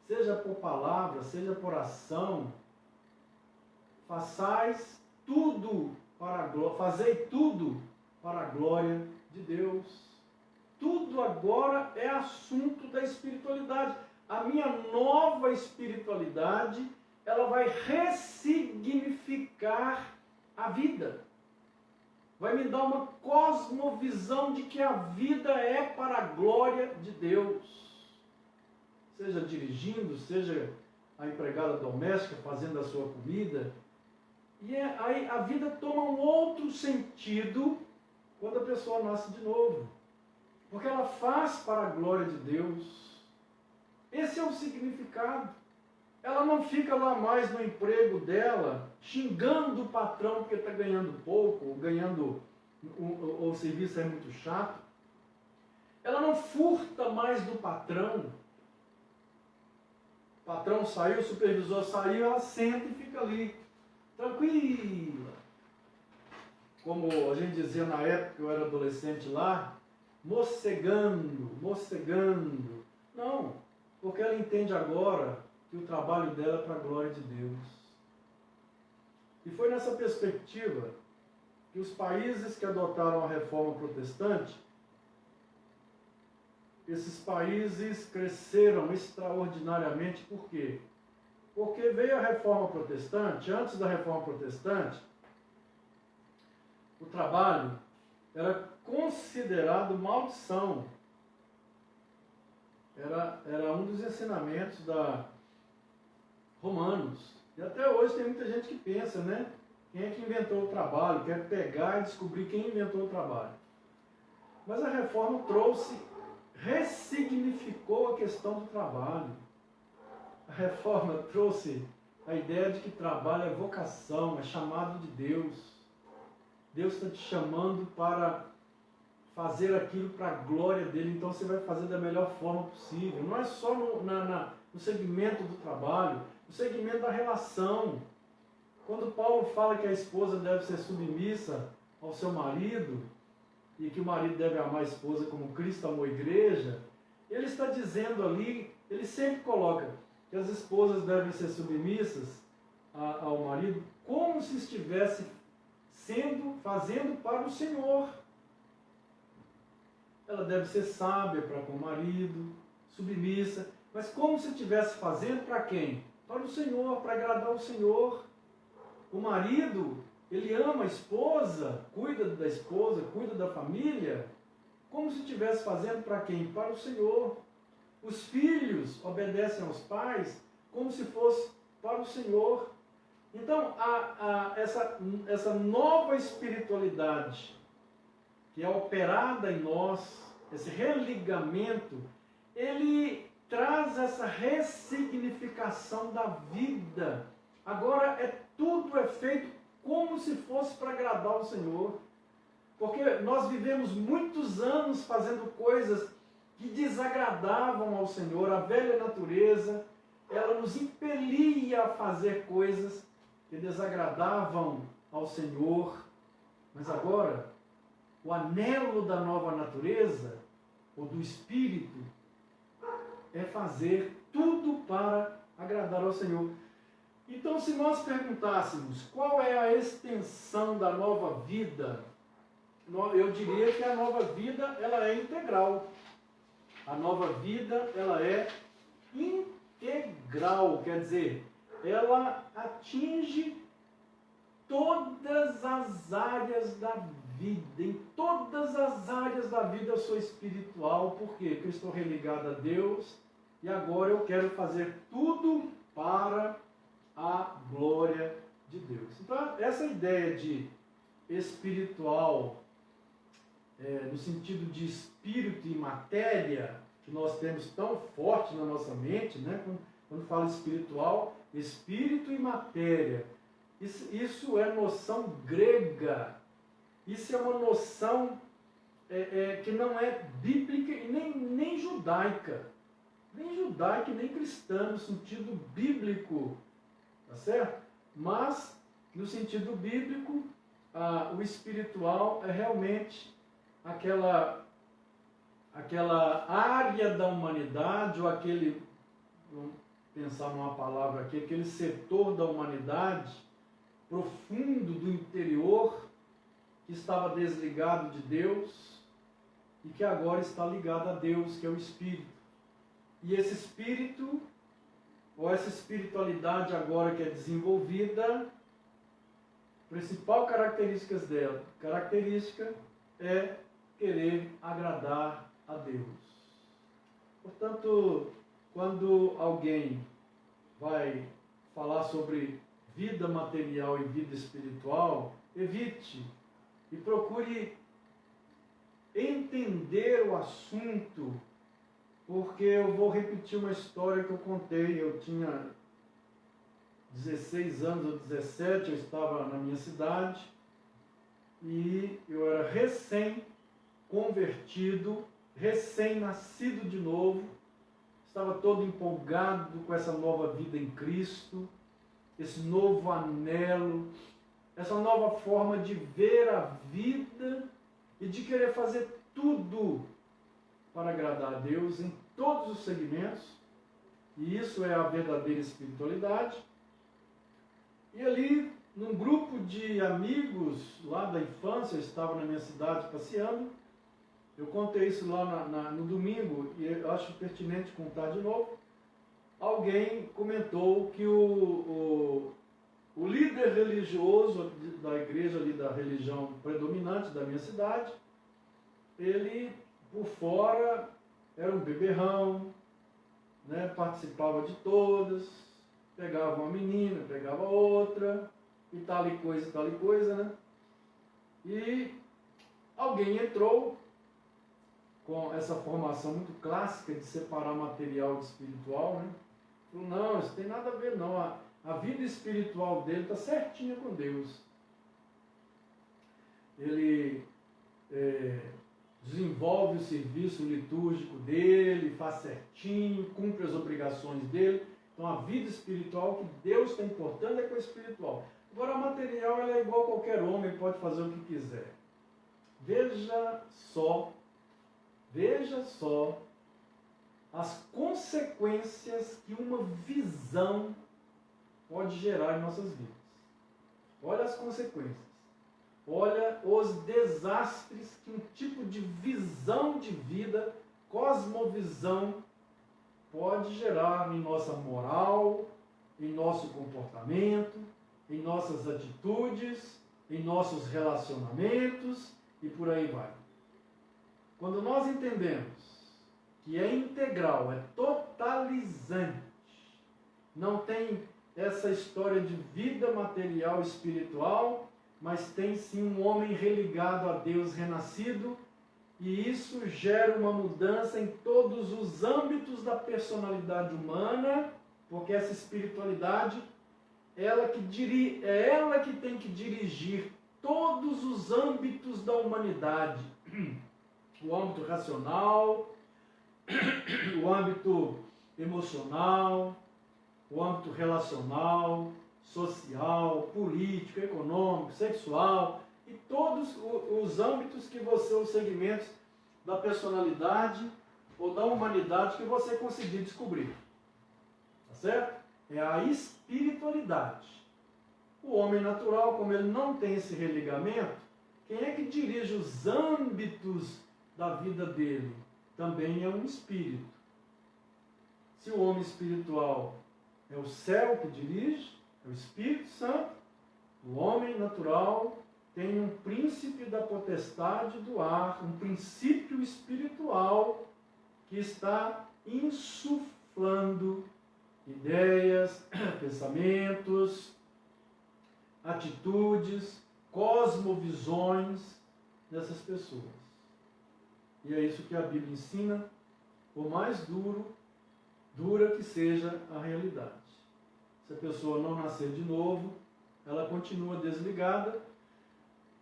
seja por palavra, seja por ação, façais tudo para a glória, fazei tudo para a glória de Deus. Tudo agora é assunto da espiritualidade. A minha nova espiritualidade, ela vai ressignificar a vida. Vai me dar uma cosmovisão de que a vida é para a glória de Deus. Seja dirigindo, seja a empregada doméstica fazendo a sua comida. E aí a vida toma um outro sentido quando a pessoa nasce de novo. Porque ela faz para a glória de Deus. Esse é o significado. Ela não fica lá mais no emprego dela, xingando o patrão porque está ganhando pouco, ou ganhando, ou o serviço é muito chato. Ela não furta mais do patrão. O patrão saiu, o supervisor saiu, ela senta e fica ali, tranquila. Como a gente dizia na época que eu era adolescente lá, mocegando. Não, porque ela entende agora que o trabalho dela é para a glória de Deus. E foi nessa perspectiva que os países que adotaram a reforma protestante, esses países cresceram extraordinariamente. Por quê? Porque veio a reforma protestante. Antes da reforma protestante, o trabalho era considerado maldição. Era um dos ensinamentos da Romanos. E até hoje tem muita gente que pensa, né? Quem é que inventou o trabalho? Quer pegar e descobrir quem inventou o trabalho. Mas a reforma ressignificou a questão do trabalho. A reforma trouxe a ideia de que trabalho é vocação, é chamado de Deus. Deus está te chamando para fazer aquilo para a glória dele, então você vai fazer da melhor forma possível. Não é só no segmento do trabalho, no segmento da relação. Quando Paulo fala que a esposa deve ser submissa ao seu marido, e que o marido deve amar a esposa como Cristo amou a igreja, ele está dizendo ali, ele sempre coloca que as esposas devem ser submissas ao marido como se estivesse fazendo para o Senhor. Ela deve ser sábia para com o marido, submissa, mas como se estivesse fazendo para quem? Para o Senhor, para agradar o Senhor. O marido, ele ama a esposa, cuida da esposa, cuida da família, como se estivesse fazendo para quem? Para o Senhor. Os filhos obedecem aos pais como se fosse para o Senhor. Então, essa nova espiritualidade que é operada em nós, esse religamento, ele traz essa ressignificação da vida. Agora tudo é feito como se fosse para agradar o Senhor. Porque nós vivemos muitos anos fazendo coisas que desagradavam ao Senhor. A velha natureza, ela nos impelia a fazer coisas que desagradavam ao Senhor. Mas agora, o anelo da nova natureza, ou do Espírito, é fazer tudo para agradar ao Senhor. Então, se nós perguntássemos qual é a extensão da nova vida, eu diria que a nova vida, ela é integral. A nova vida, ela é integral. integral, quer dizer, ela atinge todas as áreas da vida. Em todas as áreas da vida eu sou espiritual, por quê? Porque eu estou religado a Deus e agora eu quero fazer tudo para a glória de Deus. Então, essa ideia de espiritual, no sentido de espírito e matéria, que nós temos tão forte na nossa mente, né? Quando fala espiritual, espírito e matéria, isso é noção grega, isso é uma noção que não é bíblica e nem judaica, nem cristã, no sentido bíblico, tá certo? Mas, no sentido bíblico, o espiritual é realmente aquela área da humanidade, ou aquele, vamos pensar numa palavra aqui, aquele setor da humanidade profundo do interior, que estava desligado de Deus e que agora está ligado a Deus, que é o Espírito. E esse Espírito, ou essa espiritualidade agora que é desenvolvida, principal característica é querer agradar a Deus. Portanto, quando alguém vai falar sobre vida material e vida espiritual, evite e procure entender o assunto, porque eu vou repetir uma história que eu contei. Eu tinha 16 anos ou 17, eu estava na minha cidade e eu era recém-convertido, recém-nascido de novo, estava todo empolgado com essa nova vida em Cristo, esse novo anelo, essa nova forma de ver a vida e de querer fazer tudo para agradar a Deus em todos os segmentos. E isso é a verdadeira espiritualidade. E ali, num grupo de amigos lá da infância, eu estava na minha cidade passeando, eu contei isso lá no domingo e eu acho pertinente contar de novo. Alguém comentou que o líder religioso da igreja ali, da religião predominante da minha cidade, ele por fora era um beberrão, né, participava de todas, pegava uma menina, pegava outra, e tal e coisa, né? E alguém entrou com essa formação muito clássica de separar material de espiritual, né? Falou, não, isso tem nada a ver não, a vida espiritual dele está certinha com Deus. Ele desenvolve o serviço litúrgico dele, faz certinho, cumpre as obrigações dele. Então a vida espiritual que Deus está importando é com a espiritual. Agora a material ela é igual a qualquer homem, pode fazer o que quiser. Veja só as consequências que uma visão pode gerar em nossas vidas. Olha as consequências. Olha os desastres que um tipo de visão de vida, cosmovisão, pode gerar em nossa moral, em nosso comportamento, em nossas atitudes, em nossos relacionamentos e por aí vai. Quando nós entendemos que é integral, é totalizante, não tem essa história de vida material e espiritual, mas tem sim um homem religado a Deus renascido, e isso gera uma mudança em todos os âmbitos da personalidade humana, porque essa espiritualidade é ela que tem que dirigir todos os âmbitos da humanidade. O âmbito racional, o âmbito emocional, o âmbito relacional, social, político, econômico, sexual, e todos os âmbitos que você, os segmentos da personalidade ou da humanidade que você conseguir descobrir. Tá certo? É a espiritualidade. O homem natural, como ele não tem esse religamento, quem é que dirige os âmbitos da vida dele? Também é um espírito. Se o homem espiritual é o céu que dirige, é o Espírito Santo. O homem natural tem um príncipe da potestade do ar, um princípio espiritual que está insuflando ideias, pensamentos, atitudes, cosmovisões dessas pessoas. E é isso que a Bíblia ensina, por mais dura que seja a realidade. Se a pessoa não nascer de novo, ela continua desligada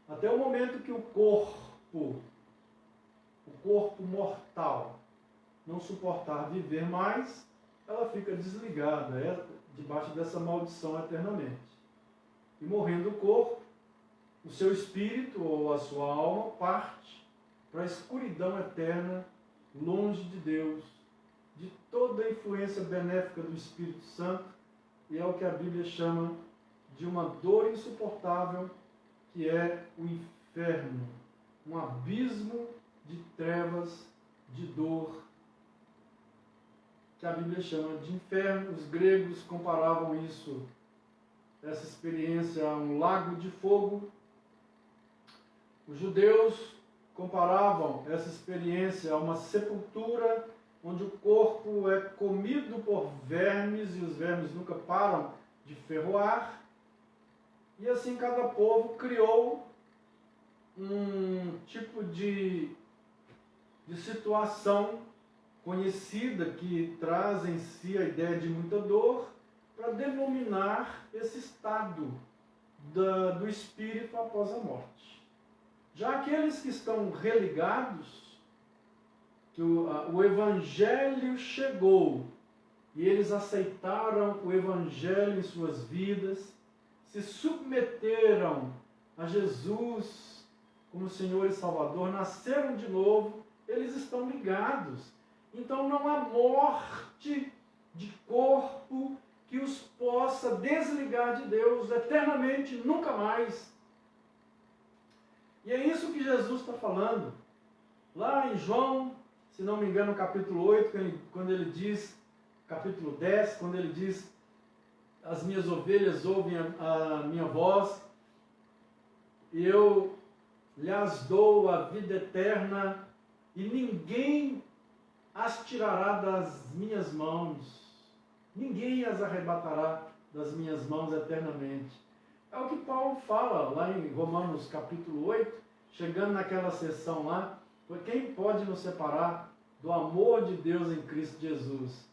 até o momento que o corpo mortal, não suportar viver mais, ela fica desligada, debaixo dessa maldição eternamente. E morrendo o corpo, o seu espírito ou a sua alma parte para a escuridão eterna, longe de Deus, de toda a influência benéfica do Espírito Santo, e é o que a Bíblia chama de uma dor insuportável, que é o inferno, um abismo de trevas, de dor, que a Bíblia chama de inferno. Os gregos comparavam essa experiência a um lago de fogo. Os judeus comparavam essa experiência a uma sepultura onde o corpo é comido por vermes e os vermes nunca param de ferroar. E assim cada povo criou um tipo de situação conhecida que traz em si a ideia de muita dor para denominar esse estado do espírito após a morte. Já aqueles que estão religados, que o Evangelho chegou e eles aceitaram o Evangelho em suas vidas, se submeteram a Jesus como Senhor e Salvador, nasceram de novo, eles estão ligados. Então não há morte de corpo que os possa desligar de Deus eternamente, nunca mais. E é isso que Jesus está falando. Lá em João, se não me engano, capítulo 8, quando ele diz, capítulo 10, quando ele diz: as minhas ovelhas ouvem a minha voz, e eu lhes dou a vida eterna, e ninguém as tirará das minhas mãos. Ninguém as arrebatará das minhas mãos eternamente. É o que Paulo fala lá em Romanos capítulo 8, chegando naquela sessão lá: quem pode nos separar do amor de Deus em Cristo Jesus?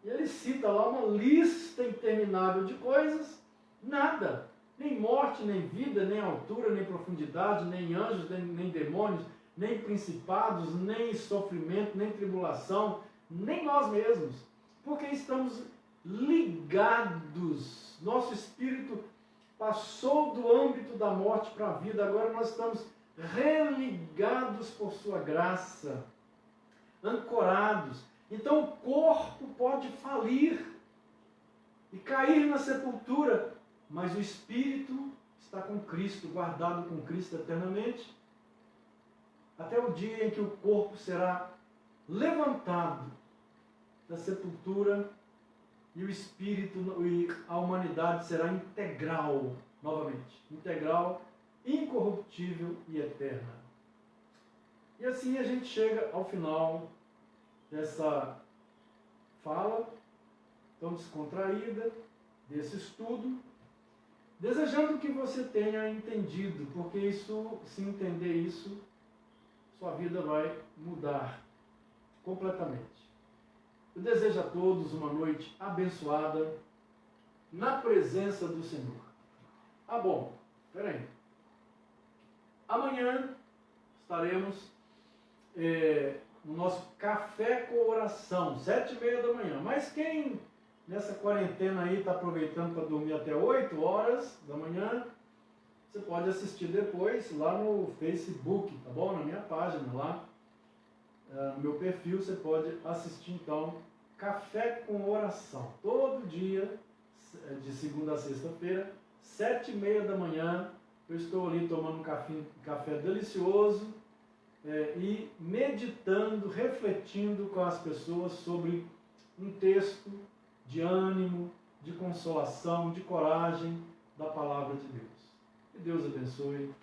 E ele cita lá uma lista interminável de coisas. Nada, nem morte, nem vida, nem altura, nem profundidade, nem anjos, nem demônios, nem principados, nem sofrimento, nem tribulação, nem nós mesmos, porque estamos ligados. Nosso espírito passou do âmbito da morte para a vida, agora nós estamos religados por sua graça, ancorados. Então o corpo pode falir e cair na sepultura, mas o espírito está com Cristo, guardado com Cristo eternamente, até o dia em que o corpo será levantado da sepultura e o espírito e a humanidade será integral novamente, integral, incorruptível e eterna. E assim a gente chega ao final dessa fala tão descontraída, desse estudo, desejando que você tenha entendido, porque isso, se entender isso, sua vida vai mudar completamente. Eu desejo a todos uma noite abençoada na presença do Senhor. Ah, bom, peraí. Amanhã estaremos no nosso café com oração, 7h30 da manhã. Mas quem nessa quarentena aí está aproveitando para dormir até 8 horas da manhã, você pode assistir depois lá no Facebook, tá bom? Na minha página lá, no meu perfil, você pode assistir então Café com Oração. Todo dia, de segunda a sexta-feira, 7h30 da manhã, eu estou ali tomando um café delicioso e meditando, refletindo com as pessoas sobre um texto de ânimo, de consolação, de coragem da palavra de Deus. Que Deus abençoe.